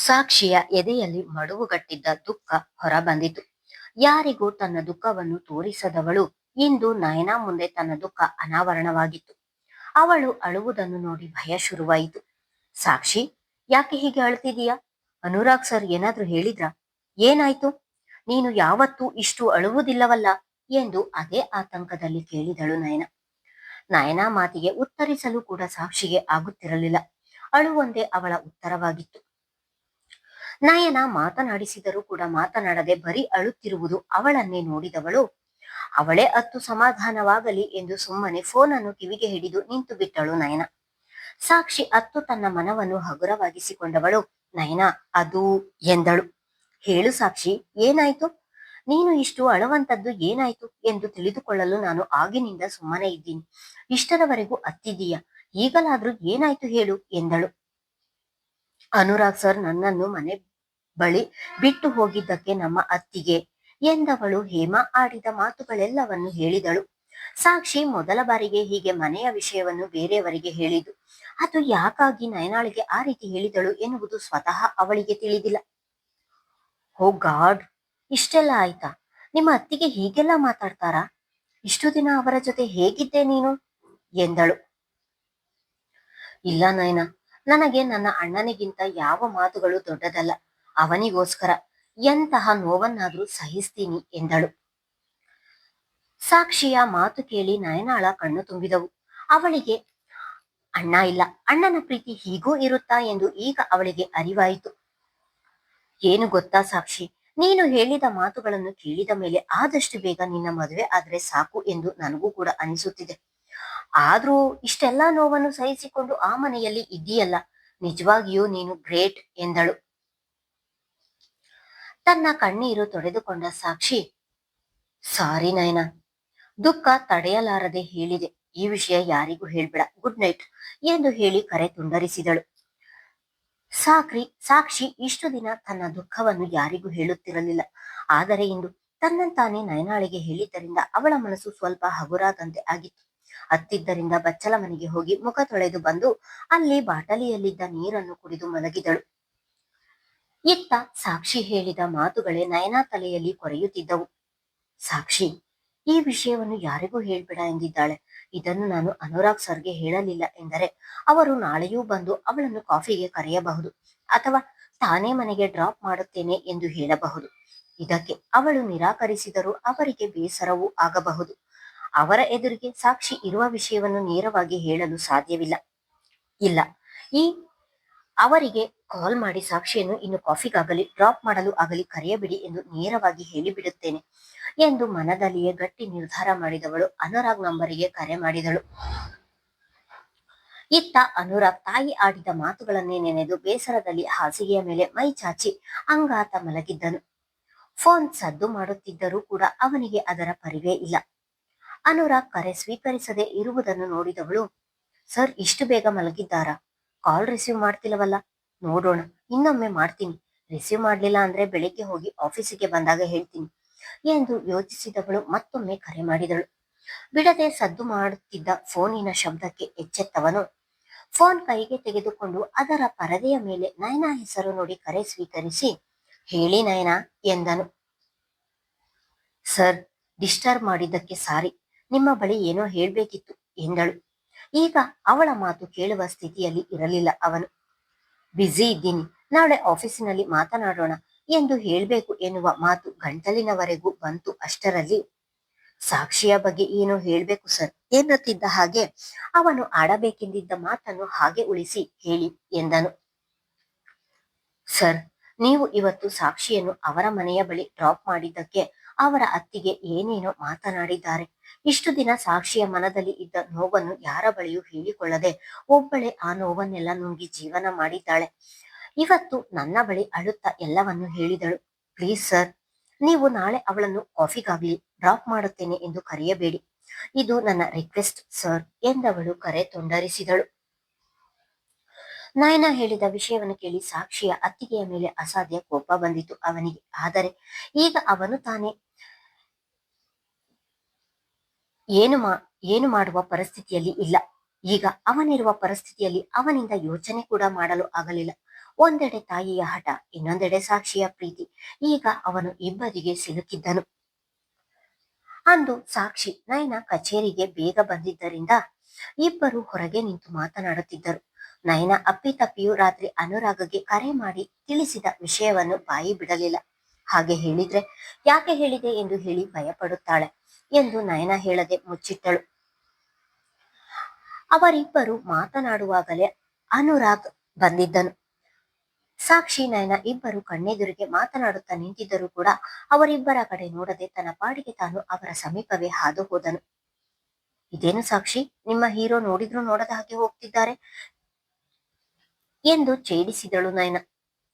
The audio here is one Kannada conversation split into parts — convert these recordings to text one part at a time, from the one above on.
ಸಾಕ್ಷಿಯ ಎದೆಯಲ್ಲಿ ಮಡುವುಗಟ್ಟಿದ್ದ ದುಃಖ ಹೊರಬಂದಿತು. ಯಾರಿಗೂ ತನ್ನ ದುಃಖವನ್ನು ತೋರಿಸದವಳು ಇಂದು ನಯನಾ ಮುಂದೆ ತನ್ನ ದುಃಖ ಅನಾವರಣವಾಗಿತ್ತು. ಅವಳು ಅಳುವುದನ್ನು ನೋಡಿ ಭಯ ಶುರುವಾಯಿತು. ಸಾಕ್ಷಿ, ಯಾಕೆ ಹೀಗೆ ಅಳ್ತಿದೀಯಾ? ಅನುರಾಗ್ ಸರ್ ಏನಾದ್ರೂ ಹೇಳಿದ್ರ? ಏನಾಯ್ತು? ನೀನು ಯಾವತ್ತೂ ಇಷ್ಟು ಅಳುವುದಿಲ್ಲವಲ್ಲ ಎಂದು ಅದೇ ಆತಂಕದಲ್ಲಿ ಕೇಳಿದಳು ನಯನ. ನಯನಾ ಮಾತಿಗೆ ಉತ್ತರಿಸಲು ಕೂಡ ಸಾಕ್ಷಿಗೆ ಆಗುತ್ತಿರಲಿಲ್ಲ. ಅಳುವೊಂದೇ ಅವಳ ಉತ್ತರವಾಗಿತ್ತು. ನಯನ ಮಾತನಾಡಿಸಿದರೂ ಕೂಡ ಮಾತನಾಡದೆ ಬರೀ ಅಳುತ್ತಿರುವುದು ಅವಳನ್ನೇ ನೋಡಿದವಳು ಅವಳೇ ಅತ್ತು ಸಮಾಧಾನವಾಗಲಿ ಎಂದು ಸುಮ್ಮನೆ ಫೋನನ್ನು ಕಿವಿಗೆ ಹಿಡಿದು ನಿಂತು ಬಿಟ್ಟಳು ನಯನ. ಸಾಕ್ಷಿ ಅತ್ತು ತನ್ನ ಮನವನ್ನು ಹಗುರವಾಗಿಸಿಕೊಂಡವಳು ನಯನ ಅದು ಎಂದಳು. ಹೇಳು ಸಾಕ್ಷಿ, ಏನಾಯ್ತು? ನೀನು ಇಷ್ಟು ಅಳುವಂತದ್ದು ಏನಾಯ್ತು ಎಂದು ತಿಳಿದುಕೊಳ್ಳಲು ನಾನು ಆಗಿನಿಂದ ಸುಮ್ಮನೆ ಇದ್ದೀನಿ. ಇಷ್ಟರವರೆಗೂ ಅತ್ತಿದ್ದೀಯ, ಈಗಲಾದ್ರೂ ಏನಾಯ್ತು ಹೇಳು ಎಂದಳು. ಅನುರಾಗ್ ಸರ್ ನನ್ನನ್ನು ಮನೆ ಬಳಿ ಬಿಟ್ಟು ಹೋಗಿದ್ದಕ್ಕೆ ನಮ್ಮ ಅತ್ತಿಗೆ ಎಂದವಳು ಹೇಮಾ ಆಡಿದ ಮಾತುಗಳೆಲ್ಲವನ್ನು ಹೇಳಿದಳು. ಸಾಕ್ಷಿ ಮೊದಲ ಬಾರಿಗೆ ಹೀಗೆ ಮನೆಯ ವಿಷಯವನ್ನು ಬೇರೆಯವರಿಗೆ ಹೇಳಿದ್ದು. ಅದು ಯಾಕಾಗಿ ನಯನಾಳಿಗೆ ಆ ರೀತಿ ಹೇಳಿದಳು ಎನ್ನುವುದು ಸ್ವತಃ ಅವಳಿಗೆ ತಿಳಿದಿಲ್ಲ. ಓ ಗಾಡ್, ಇಷ್ಟೆಲ್ಲ ಆಯ್ತಾ? ನಿಮ್ಮ ಅತ್ತಿಗೆ ಹೀಗೆಲ್ಲ ಮಾತಾಡ್ತಾರಾ? ಇಷ್ಟು ದಿನ ಅವರ ಜೊತೆ ಹೇಗಿದ್ದೆ ನೀನು ಎಂದಳು. ಇಲ್ಲ ನಯನ, ನನಗೆ ನನ್ನ ಅಣ್ಣನಿಗಿಂತ ಯಾವ ಮಾತುಗಳು ದೊಡ್ಡದಲ್ಲ. ಅವನಿಗೋಸ್ಕರ ಎಂತಹ ನೋವನ್ನಾದ್ರೂ ಸಹಿಸ್ತೀನಿ ಎಂದಳು. ಸಾಕ್ಷಿಯ ಮಾತು ಕೇಳಿ ನಯನಾಳ ಕಣ್ಣು ತುಂಬಿದವು. ಅವಳಿಗೆ ಅಣ್ಣ ಇಲ್ಲ, ಅಣ್ಣನ ಪ್ರೀತಿ ಹೀಗೂ ಇರುತ್ತಾ ಎಂದು ಈಗ ಅವಳಿಗೆ ಅರಿವಾಯಿತು. ಏನು ಗೊತ್ತಾ ಸಾಕ್ಷಿ, ನೀನು ಹೇಳಿದ ಮಾತುಗಳನ್ನು ಕೇಳಿದ ಮೇಲೆ ಆದಷ್ಟು ಬೇಗ ನಿನ್ನ ಮದುವೆ ಆದ್ರೆ ಸಾಕು ಎಂದು ನನಗೂ ಕೂಡ ಅನಿಸುತ್ತಿದೆ. ಆದ್ರೂ ಇಷ್ಟೆಲ್ಲಾ ನೋವನ್ನು ಸಹಿಸಿಕೊಂಡು ಆ ಮನೆಯಲ್ಲಿ ಇದ್ದೀಯಲ್ಲ, ನಿಜವಾಗಿಯೂ ನೀನು ಗ್ರೇಟ್ ಎಂದಳು. ತನ್ನ ಕಣ್ಣೀರು ತೊಡೆದುಕೊಂಡ ಸಾಕ್ಷಿ, ಸಾರಿ ನಯನ, ದುಃಖ ತಡೆಯಲಾರದೆ ಹೇಳಿದೆ. ಈ ವಿಷಯ ಯಾರಿಗೂ ಹೇಳ್ಬೇಡ, ಗುಡ್ ನೈಟ್ ಎಂದು ಹೇಳಿ ಕರೆ ತುಂಡರಿಸಿದಳು. ಸಾಕ್ಷಿ ಇಷ್ಟು ದಿನ ತನ್ನ ದುಃಖವನ್ನು ಯಾರಿಗೂ ಹೇಳುತ್ತಿರಲಿಲ್ಲ. ಆದರೆ ಇಂದು ತನ್ನಂತಾನೆ ನಯನಾಳಿಗೆ ಹೇಳಿದ್ದರಿಂದ ಅವಳ ಮನಸ್ಸು ಸ್ವಲ್ಪ ಹಗುರಾದಂತೆ ಆಗಿತ್ತು. ಅತ್ತಿದ್ದರಿಂದ ಬಚ್ಚಲ ಮನೆಗೆ ಹೋಗಿ ಮುಖ ತೊಳೆದು ಬಂದು ಅಲ್ಲಿ ಬಾಟಲಿಯಲ್ಲಿದ್ದ ನೀರನ್ನು ಕುಡಿದು ಮಲಗಿದಳು. ಇತ್ತ ಸಾಕ್ಷಿ ಹೇಳಿದ ಮಾತುಗಳೇ ನಯನಾ ತಲೆಯಲ್ಲಿ ಕೊರೆಯುತ್ತಿದ್ದವು. ಸಾಕ್ಷಿ, ಈ ವಿಷಯವನ್ನು ಯಾರಿಗೂ ಹೇಳ್ಬೇಡ ಎಂದಿದ್ದಾಳೆ. ಇದನ್ನು ನಾನು ಅನುರಾಗ್ ಸರ್ಗೆ ಹೇಳಲಿಲ್ಲ ಎಂದರೆ ಅವರು ನಾಳೆಯೂ ಬಂದು ಅವಳನ್ನು ಕಾಫಿಗೆ ಕರೆಯಬಹುದು, ಅಥವಾ ತಾನೇ ಮನೆಗೆ ಡ್ರಾಪ್ ಮಾಡುತ್ತೇನೆ ಎಂದು ಹೇಳಬಹುದು. ಇದಕ್ಕೆ ಅವಳು ನಿರಾಕರಿಸಿದರೂ ಅವರಿಗೆ ಬೇಸರವೂ ಆಗಬಹುದು. ಅವರ ಎದುರಿಗೆ ಸಾಕ್ಷಿ ಇರುವ ವಿಷಯವನ್ನು ನೇರವಾಗಿ ಹೇಳಲು ಸಾಧ್ಯವಿಲ್ಲ. ಇಲ್ಲ, ಈ ಅವರಿಗೆ ಕಾಲ್ ಮಾಡಿ ಸಾಕ್ಷಿಯನ್ನು ಇನ್ನು ಕಾಫಿಗಾಗಲಿ ಡ್ರಾಪ್ ಮಾಡಲು ಆಗಲಿ ಕರೆಯಬಿಡಿ ಎಂದು ನೇರವಾಗಿ ಹೇಳಿಬಿಡುತ್ತೇನೆ ಎಂದು ಮನದಲ್ಲಿಯೇ ಗಟ್ಟಿ ನಿರ್ಧಾರ ಮಾಡಿದವಳು ಅನುರಾಗ್ ನಂಬರಿಗೆ ಕರೆ ಮಾಡಿದಳು. ಇತ್ತ ಅನುರಾಗ್ ತಾಯಿ ಆಡಿದ ಮಾತುಗಳನ್ನೇ ನೆನೆದು ಬೇಸರದಲ್ಲಿ ಹಾಸಿಗೆಯ ಮೇಲೆ ಮೈ ಚಾಚಿ ಅಂಗಾತ ಮಲಗಿದ್ದನು. ಫೋನ್ ಸದ್ದು ಮಾಡುತ್ತಿದ್ದರೂ ಕೂಡ ಅವನಿಗೆ ಅದರ ಪರಿವೇ ಇಲ್ಲ. ಅನುರಾಗ್ ಕರೆ ಸ್ವೀಕರಿಸದೆ ಇರುವುದನ್ನು ನೋಡಿದವಳು, ಸರ್ ಇಷ್ಟು ಬೇಗ ಮಲಗಿದ್ದಾರಾ? ಕಾಲ್ ರಿಸೀವ್ ಮಾಡ್ತಿಲ್ಲವಲ್ಲ, ನೋಡೋಣ, ಇನ್ನೊಮ್ಮೆ ಮಾಡ್ತೀನಿ. ರಿಸೀವ್ ಮಾಡ್ಲಿಲ್ಲ ಅಂದ್ರೆ ಬೆಳಿಗ್ಗೆ ಹೋಗಿ ಆಫೀಸಿಗೆ ಬಂದಾಗ ಹೇಳ್ತೀನಿ ಎಂದು ಯೋಚಿಸಿದವಳು ಮತ್ತೊಮ್ಮೆ ಕರೆ ಮಾಡಿದಳು. ಬಿಡದೆ ಸದ್ದು ಮಾಡುತ್ತಿದ್ದ ಫೋನಿನ ಶಬ್ದಕ್ಕೆ ಎಚ್ಚೆತ್ತವನು ಫೋನ್ ಕೈಗೆ ತೆಗೆದುಕೊಂಡು ಅದರ ಪರದೆಯ ಮೇಲೆ ನಯನಾ ಹೆಸರು ನೋಡಿ ಕರೆ ಸ್ವೀಕರಿಸಿ, ಹೇಳಿ ನಯನಾ ಎಂದನು. ಸರ್, ಡಿಸ್ಟರ್ಬ್ ಮಾಡಿದ್ದಕ್ಕೆ ಸಾರಿ, ನಿಮ್ಮ ಬಳಿ ಏನೋ ಹೇಳ್ಬೇಕಿತ್ತು ಎಂದಳು. ಈಗ ಅವಳ ಮಾತು ಕೇಳುವ ಸ್ಥಿತಿಯಲ್ಲಿ ಇರಲಿಲ್ಲ ಅವನು. ಬ್ಯುಸಿ ಇದ್ದೀನಿ, ನಾಳೆ ಆಫೀಸಿನಲ್ಲಿ ಮಾತನಾಡೋಣ ಎಂದು ಹೇಳ್ಬೇಕು ಎನ್ನುವ ಮಾತು ಗಂಟಲಿನವರೆಗೂ ಬಂತು. ಅಷ್ಟರಲ್ಲಿ ಸಾಕ್ಷಿಯ ಬಗ್ಗೆ ಏನೋ ಹೇಳ್ಬೇಕು ಸರ್ ಎನ್ನುತ್ತಿದ್ದ ಹಾಗೆ ಅವನು ಆಡಬೇಕೆಂದಿದ್ದ ಮಾತನ್ನು ಹಾಗೆ ಉಳಿಸಿ ಹೇಳಿ ಎಂದನು. ಸರ್, ನೀವು ಇವತ್ತು ಸಾಕ್ಷಿಯನ್ನು ಅವರ ಮನೆಯ ಬಳಿ ಡ್ರಾಪ್ ಮಾಡಿದ್ದಕ್ಕೆ ಅವರ ಅತ್ತಿಗೆ ಏನೇನೋ ಮಾತನಾಡಿದ್ದಾರೆ. ಇಷ್ಟು ದಿನ ಸಾಕ್ಷಿಯ ಮನದಲ್ಲಿ ಇದ್ದ ನೋವನ್ನು ಯಾರ ಬಳಿಯೂ ಹೇಳಿಕೊಳ್ಳದೆ ಒಬ್ಬಳೇ ಆ ನೋವನ್ನೆಲ್ಲ ನುಂಗಿ ಜೀವನ ಮಾಡಿದ್ದಾಳೆ. ಇವತ್ತು ನನ್ನ ಬಳಿ ಅಳುತ್ತಾ ಎಲ್ಲವನ್ನು ಹೇಳಿದಳು. ಪ್ಲೀಸ್ ಸರ್, ನೀವು ನಾಳೆ ಅವಳನ್ನು ಕಾಫಿಗಾಗ್ಲಿ ಡ್ರಾಪ್ ಮಾಡುತ್ತೇನೆ ಎಂದು ಕರೆಯಬೇಡಿ. ಇದು ನನ್ನ ರಿಕ್ವೆಸ್ಟ್ ಸರ್ ಎಂದವಳು ಕರೆ ತುಂಡರಿಸಿದಳು. ನಯನ ಹೇಳಿದ ವಿಷಯವನ್ನು ಕೇಳಿ ಸಾಕ್ಷಿಯ ಅತ್ತಿಗೆಯ ಮೇಲೆ ಅಸಾಧ್ಯ ಕೋಪ ಬಂದಿತು ಅವನಿಗೆ. ಆದರೆ ಈಗ ಅವನು ತಾನೇ ಏನು ಮಾಡುವ ಪರಿಸ್ಥಿತಿಯಲ್ಲಿ ಇಲ್ಲ. ಈಗ ಅವನಿರುವ ಪರಿಸ್ಥಿತಿಯಲ್ಲಿ ಅವನಿಂದ ಯೋಚನೆ ಕೂಡ ಮಾಡಲು ಆಗಲಿಲ್ಲ. ಒಂದೆಡೆ ತಾಯಿಯ ಹಠ, ಇನ್ನೊಂದೆಡೆ ಸಾಕ್ಷಿಯ ಪ್ರೀತಿ. ಈಗ ಅವನು ಇಬ್ಬರಿಗೆ ಸಿಲುಕಿದ್ದನು. ಅಂದು ಸಾಕ್ಷಿ ನಯನ ಕಚೇರಿಗೆ ಬೇಗ ಬಂದಿದ್ದರಿಂದ ಇಬ್ಬರು ಹೊರಗೆ ನಿಂತು ಮಾತನಾಡುತ್ತಿದ್ದರು. ನಯನ ಅಪ್ಪಿತಪ್ಪಿಯೂ ರಾತ್ರಿ ಅನುರಾಗಗೆ ಕರೆ ಮಾಡಿ ತಿಳಿಸಿದ ವಿಷಯವನ್ನು ಬಾಯಿ ಬಿಡಲಿಲ್ಲ. ಹಾಗೆ ಹೇಳಿದ್ರೆ ಯಾಕೆ ಹೇಳಿದೆ ಎಂದು ಹೇಳಿ ಭಯಪಡುತ್ತಾಳೆ ಎಂದು ನಯನ ಹೇಳದೆ ಮುಚ್ಚಿಟ್ಟಳು. ಅವರಿಬ್ಬರು ಮಾತನಾಡುವಾಗಲೇ ಅನುರಾಗ್ ಬಂದಿದ್ದನು. ಸಾಕ್ಷಿ ನಯನ ಇಬ್ಬರು ಕಣ್ಣೆದುರಿಗೆ ಮಾತನಾಡುತ್ತಾ ನಿಂತಿದ್ದರೂ ಕೂಡ ಅವರಿಬ್ಬರ ಕಡೆ ನೋಡದೆ ತನ್ನ ಪಾಡಿಗೆ ತಾನು ಅವರ ಸಮೀಪವೇ ಹಾದು ಹೋದನು. ಇದೇನು ಸಾಕ್ಷಿ, ನಿಮ್ಮ ಹೀರೋ ನೋಡಿದ್ರು ನೋಡದ ಹಾಗೆ ಹೋಗ್ತಿದ್ದಾರೆ ಎಂದು ಛೇಡಿಸಿದಳು ನಯನ.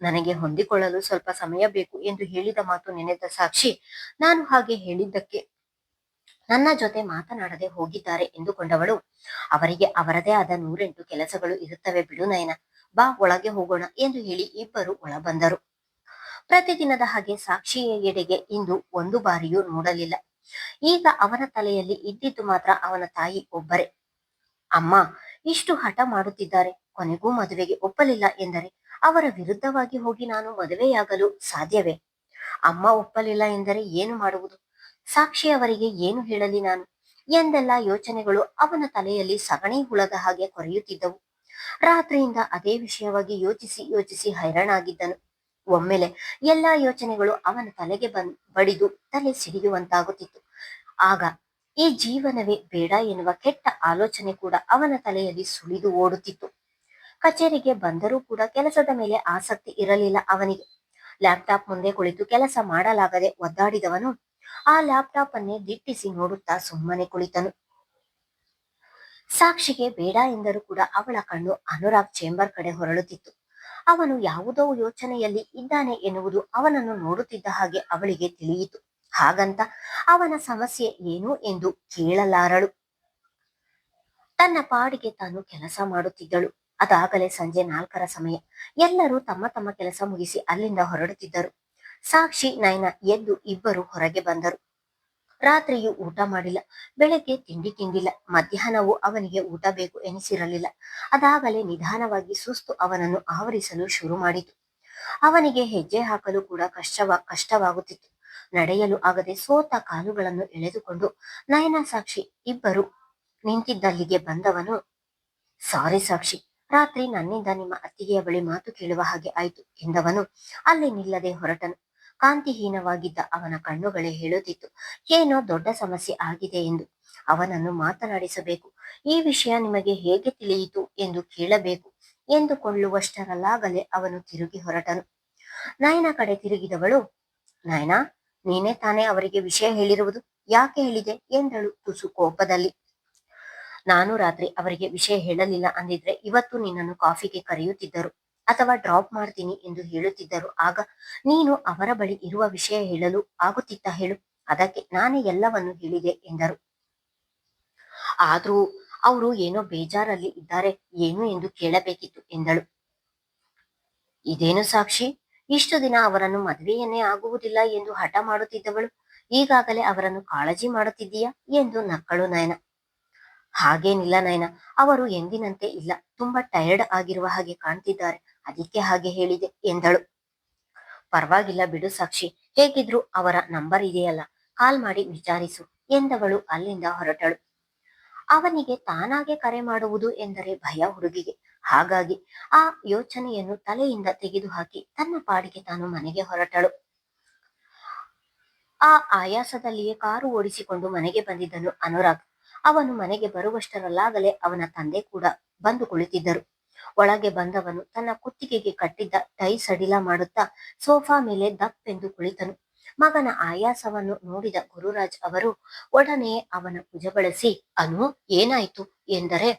ನನಗೆ ಹೊಂದಿಕೊಳ್ಳಲು ಸ್ವಲ್ಪ ಸಮಯ ಬೇಕು ಎಂದು ಹೇಳಿದ ಮಾತು ನೆನೆದ ಸಾಕ್ಷಿ, ನಾನು ಹಾಗೆ ಹೇಳಿದ್ದಕ್ಕೆ ನನ್ನ ಜೊತೆ ಮಾತನಾಡದೆ ಹೋಗಿದ್ದಾರೆ ಎಂದುಕೊಂಡವಳು, ಅವರಿಗೆ ಅವರದೇ ಆದ 108 ಕೆಲಸಗಳು ಇರುತ್ತವೆ ಬಿಡು ನಯನ, ಬಾ ಒಳಗೆ ಹೋಗೋಣ ಎಂದು ಹೇಳಿ ಇಬ್ಬರು ಒಳ ಬಂದರು. ಪ್ರತಿದಿನದ ಹಾಗೆ ಸಾಕ್ಷಿಯ ಎಡೆಗೆ ಇಂದು ಒಂದು ಬಾರಿಯೂ ನೋಡಲಿಲ್ಲ. ಈಗ ಅವನ ತಲೆಯಲ್ಲಿ ಇದ್ದಿದ್ದು ಮಾತ್ರ ಅವನ ತಾಯಿ ಒಬ್ಬರೇ. ಅಮ್ಮ ಇಷ್ಟು ಹಠ ಮಾಡುತ್ತಿದ್ದಾರೆ, ಕೊನೆಗೂ ಮದುವೆಗೆ ಒಪ್ಪಲಿಲ್ಲ ಎಂದರೆ ಅವರ ವಿರುದ್ಧವಾಗಿ ಹೋಗಿ ನಾನು ಮದುವೆಯಾಗಲು ಸಾಧ್ಯವೇ? ಅಮ್ಮ ಒಪ್ಪಲಿಲ್ಲ ಎಂದರೆ ಏನು ಮಾಡುವುದು? ಸಾಕ್ಷಿ ಅವರಿಗೆ ಏನು ಹೇಳಲಿ ನಾನು ಎಂದೆಲ್ಲ ಯೋಚನೆಗಳು ಅವನ ತಲೆಯಲ್ಲಿ ಸಗಣಿ ಹುಳದ ಹಾಗೆ ಕೊರೆಯುತ್ತಿದ್ದವು. ರಾತ್ರಿಯಿಂದ ಅದೇ ವಿಷಯವಾಗಿ ಯೋಚಿಸಿ ಯೋಚಿಸಿ ಹೈರಾಣಾಗಿದ್ದನು. ಒಮ್ಮೆಲೆ ಎಲ್ಲಾ ಯೋಚನೆಗಳು ಅವನ ತಲೆಗೆ ಬಡಿದು ತಲೆ ಸಿಡಿಯುವಂತಾಗುತ್ತಿತ್ತು. ಆಗ ಈ ಜೀವನವೇ ಬೇಡ ಎನ್ನುವ ಕೆಟ್ಟ ಆಲೋಚನೆ ಕೂಡ ಅವನ ತಲೆಯಲ್ಲಿ ಸುಳಿದು ಓಡುತ್ತಿತ್ತು. ಕಚೇರಿಗೆ ಬಂದರೂ ಕೂಡ ಕೆಲಸದ ಮೇಲೆ ಆಸಕ್ತಿ ಇರಲಿಲ್ಲ ಅವನಿಗೆ. ಲ್ಯಾಪ್ಟಾಪ್ ಮುಂದೆ ಕುಳಿತು ಕೆಲಸ ಮಾಡಲಾಗದೆ ಒದ್ದಾಡಿದವನು ಆ ಲ್ಯಾಪ್ಟಾಪ್ ಅನ್ನೇ ದಿಟ್ಟಿಸಿ ನೋಡುತ್ತಾ ಸುಮ್ಮನೆ ಕುಳಿತನು. ಸಾಕ್ಷಿಗೆ ಬೇಡ ಎಂದರೂ ಕೂಡ ಅವಳ ಕಣ್ಣು ಅನುರಾಗ್ ಚೇಂಬರ್ ಕಡೆ ಹೊರಳುತ್ತಿತ್ತು. ಅವನು ಯಾವುದೋ ಯೋಚನೆಯಲ್ಲಿ ಇದ್ದಾನೆ ಎನ್ನುವುದು ಅವನನ್ನು ನೋಡುತ್ತಿದ್ದ ಹಾಗೆ ಅವಳಿಗೆ ತಿಳಿಯಿತು. ಹಾಗಂತ ಅವನ ಸಮಸ್ಯೆ ಏನು ಎಂದು ಕೇಳಲಾರಳು. ತನ್ನ ಪಾಡಿಗೆ ತಾನು ಕೆಲಸ ಮಾಡುತ್ತಿದ್ದಳು. ಅದಾಗಲೇ ಸಂಜೆ 4ರ ಸಮಯ. ಎಲ್ಲರೂ ತಮ್ಮ ತಮ್ಮ ಕೆಲಸ ಮುಗಿಸಿ ಅಲ್ಲಿಂದ ಹೊರಡುತ್ತಿದ್ದರು. ಸಾಕ್ಷಿ ನಯನ ಎದ್ದು ಇಬ್ಬರು ಹೊರಗೆ ಬಂದರು. ರಾತ್ರಿಯೂ ಊಟ ಮಾಡಿಲ್ಲ, ಬೆಳಗ್ಗೆ ತಿಂಡಿ ತಿಂದಿಲ್ಲ, ಮಧ್ಯಾಹ್ನವೂ ಅವನಿಗೆ ಊಟ ಬೇಕು ಎನಿಸಿರಲಿಲ್ಲ. ಅದಾಗಲೇ ನಿಧಾನವಾಗಿ ಸುಸ್ತು ಅವನನ್ನು ಆವರಿಸಲು ಶುರು ಮಾಡಿತು. ಅವನಿಗೆ ಹೆಜ್ಜೆ ಹಾಕಲು ಕೂಡ ಕಷ್ಟವಾಗುತ್ತಿತ್ತು. ನಡೆಯಲು ಆಗದೆ ಸೋತ ಕಾಲುಗಳನ್ನು ಎಳೆದುಕೊಂಡು ನಯನ ಸಾಕ್ಷಿ ಇಬ್ಬರು ನಿಂತಿದ್ದಲ್ಲಿಗೆ ಬಂದವನು, ಸಾರಿ ಸಾಕ್ಷಿ, ರಾತ್ರಿ ನನ್ನಿಂದ ನಿಮ್ಮ ಅತ್ತಿಗೆಯ ಬಳಿ ಮಾತು ಕೇಳುವ ಹಾಗೆ ಆಯ್ತು ಎಂದವನು ಅಲ್ಲಿ ನಿಲ್ಲದೆ ಹೊರಟನು. ಕಾಂತಿಹೀನವಾಗಿದ್ದ ಅವನ ಕಣ್ಣುಗಳೇ ಹೇಳುತ್ತಿತ್ತು ಏನೋ ದೊಡ್ಡ ಸಮಸ್ಯೆ ಆಗಿದೆ ಎಂದು. ಅವನನ್ನು ಮಾತನಾಡಿಸಬೇಕು. ಈ ವಿಷಯ ನಿಮಗೆ ಹೇಗೆ ತಿಳಿಯಿತು ಎಂದು ಕೇಳಬೇಕು ಎಂದುಕೊಳ್ಳುವಷ್ಟರಲ್ಲಾಗಲೇ ಅವನು ತಿರುಗಿ ಹೊರಟನು. ನಯನ ಕಡೆ ತಿರುಗಿದವಳು, ನಯನಾ, ನೀನೇ ತಾನೇ ಅವರಿಗೆ ವಿಷಯ ಹೇಳಿರುವುದು, ಯಾಕೆ ಹೇಳಿದೆ ಎಂದಳು ತುಸು ಕೋಪದಲ್ಲಿ. ನಾನು ರಾತ್ರಿ ಅವರಿಗೆ ವಿಷಯ ಹೇಳಲಿಲ್ಲ ಅಂದಿದ್ರೆ ಇವತ್ತು ನಿನ್ನನ್ನು ಕಾಫಿಗೆ ಕರೆಯುತ್ತಿದ್ದರು ಅಥವಾ ಡ್ರಾಪ್ ಮಾಡ್ತೀನಿ ಎಂದು ಹೇಳುತ್ತಿದ್ದರು. ಆಗ ನೀನು ಅವರ ಬಳಿ ಇರುವ ವಿಷಯ ಹೇಳಲು ಆಗುತ್ತಿತ್ತ ಹೇಳು? ಅದಕ್ಕೆ ನಾನೇ ಎಲ್ಲವನ್ನು ಹೇಳಿದೆ ಎಂದರು. ಆದ್ರೂ ಅವರು ಏನೋ ಬೇಜಾರಲ್ಲಿ ಇದ್ದಾರೆ, ಏನು ಎಂದು ಕೇಳಬೇಕಿತ್ತು ಎಂದಳು. ಇದೇನು ಸಾಕ್ಷಿ, ಇಷ್ಟು ದಿನ ಅವರನ್ನು ಮದುವೆಯನ್ನೇ ಆಗುವುದಿಲ್ಲ ಎಂದು ಹಠ ಮಾಡುತ್ತಿದ್ದವಳು ಈಗಾಗಲೇ ಅವರನ್ನು ಕಾಳಜಿ ಮಾಡುತ್ತಿದ್ದೀಯಾ ಎಂದು ನಕ್ಕಳು ನಯನ. ಹಾಗೇನಿಲ್ಲ ನಯನ, ಅವರು ಎಂದಿನಂತೆ ಇಲ್ಲ, ತುಂಬಾ ಟಯರ್ಡ್ ಆಗಿರುವ ಹಾಗೆ ಕಾಣ್ತಿದ್ದಾರೆ, ಅದಕ್ಕೆ ಹಾಗೆ ಹೇಳಿದೆ ಎಂದಳು. ಪರವಾಗಿಲ್ಲ ಬಿಡು ಸಾಕ್ಷಿ, ಹೇಗಿದ್ರು ಅವರ ನಂಬರ್ ಇದೆಯಲ್ಲ, ಕಾಲ್ ಮಾಡಿ ವಿಚಾರಿಸು ಎಂದವಳು ಅಲ್ಲಿಂದ ಹೊರಟಳು. ಅವನಿಗೆ ತಾನಾಗೆ ಕರೆ ಮಾಡುವುದು ಎಂದರೆ ಭಯ ಹುಡುಗಿಗೆ. ಹಾಗಾಗಿ ಆ ಯೋಚನೆಯನ್ನು ತಲೆಯಿಂದ ತೆಗೆದುಹಾಕಿ ತನ್ನ ಪಾಡಿಗೆ ತಾನು ಮನೆಗೆ ಹೊರಟಳು. ಆ ಆಯಾಸದಲ್ಲಿಯೇ ಕಾರು ಓಡಿಸಿಕೊಂಡು ಮನೆಗೆ ಬಂದಿದ್ದನು ಅನುರಾಗ್. ಅವನು ಮನೆಗೆ ಬರುವಷ್ಟರಲ್ಲಾಗಲೇ ಅವನ ತಂದೆ ಕೂಡ ಬಂದು ಕುಳಿತಿದ್ದರು. ಒಳಗೆ ಬಂದವನು ತನ್ನ ಕುತ್ತಿಗೆಗೆ ಕಟ್ಟಿದ್ದ ಟೈ ಸಡಿಲ ಮಾಡುತ್ತಾ ಸೋಫಾ ಮೇಲೆ ದಪ್ಪೆಂದು ಕುಳಿತನು. ಮಗನ ಆಯಾಸವನ್ನು ನೋಡಿದ ಗುರುರಾಜ್ ಅವರು ಒಡನೆಯೇ ಅವನ ಭುಜ ಬಳಸಿ, ಅನು ಏನಾಯ್ತು ಎಂದರೆ,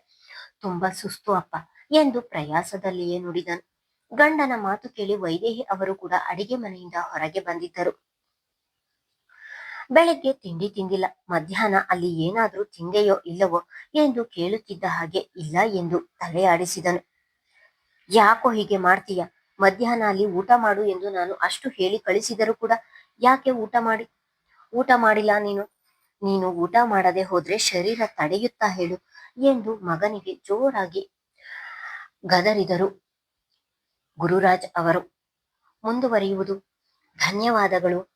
ತುಂಬಾ ಸುಸ್ತು ಅಪ್ಪ ಎಂದು ಪ್ರಯಾಸದಲ್ಲಿಯೇ ನುಡಿದನು. ಗಂಡನ ಮಾತು ಕೇಳಿ ವೈದೇಹಿ ಅವರು ಕೂಡ ಅಡಿಗೆ ಮನೆಯಿಂದ ಹೊರಗೆ ಬಂದಿದ್ದರು. ಬೆಳಗ್ಗೆ ತಿಂಡಿ ತಿಂದಿಲ್ಲ, ಮಧ್ಯಾಹ್ನ ಅಲ್ಲಿ ಏನಾದ್ರೂ ತಿಂದೆಯೋ ಇಲ್ಲವೋ ಎಂದು ಕೇಳುತ್ತಿದ್ದ ಹಾಗೆ ಇಲ್ಲ ಎಂದು ತಲೆ ಆಡಿಸಿದನು. ಯಾಕೋ ಹೀಗೆ ಮಾಡ್ತೀಯ? ಮಧ್ಯಾಹ್ನ ಅಲ್ಲಿ ಊಟ ಮಾಡು ಎಂದು ನಾನು ಅಷ್ಟು ಹೇಳಿ ಕಳಿಸಿದರೂ ಕೂಡ ಯಾಕೆ ಊಟ ಮಾಡಿಲ್ಲ ನೀನು ಊಟ ಮಾಡದೆ ಹೋದ್ರೆ ಶರೀರ ತಡೆಯುತ್ತಾ ಹೇಳು ಎಂದು ಮಗನಿಗೆ ಜೋರಾಗಿ ಗದರಿದರು. ಗುರುರಾಜ್ ಅವರು. ಮುಂದುವರಿಯುವುದು. ಧನ್ಯವಾದಗಳು.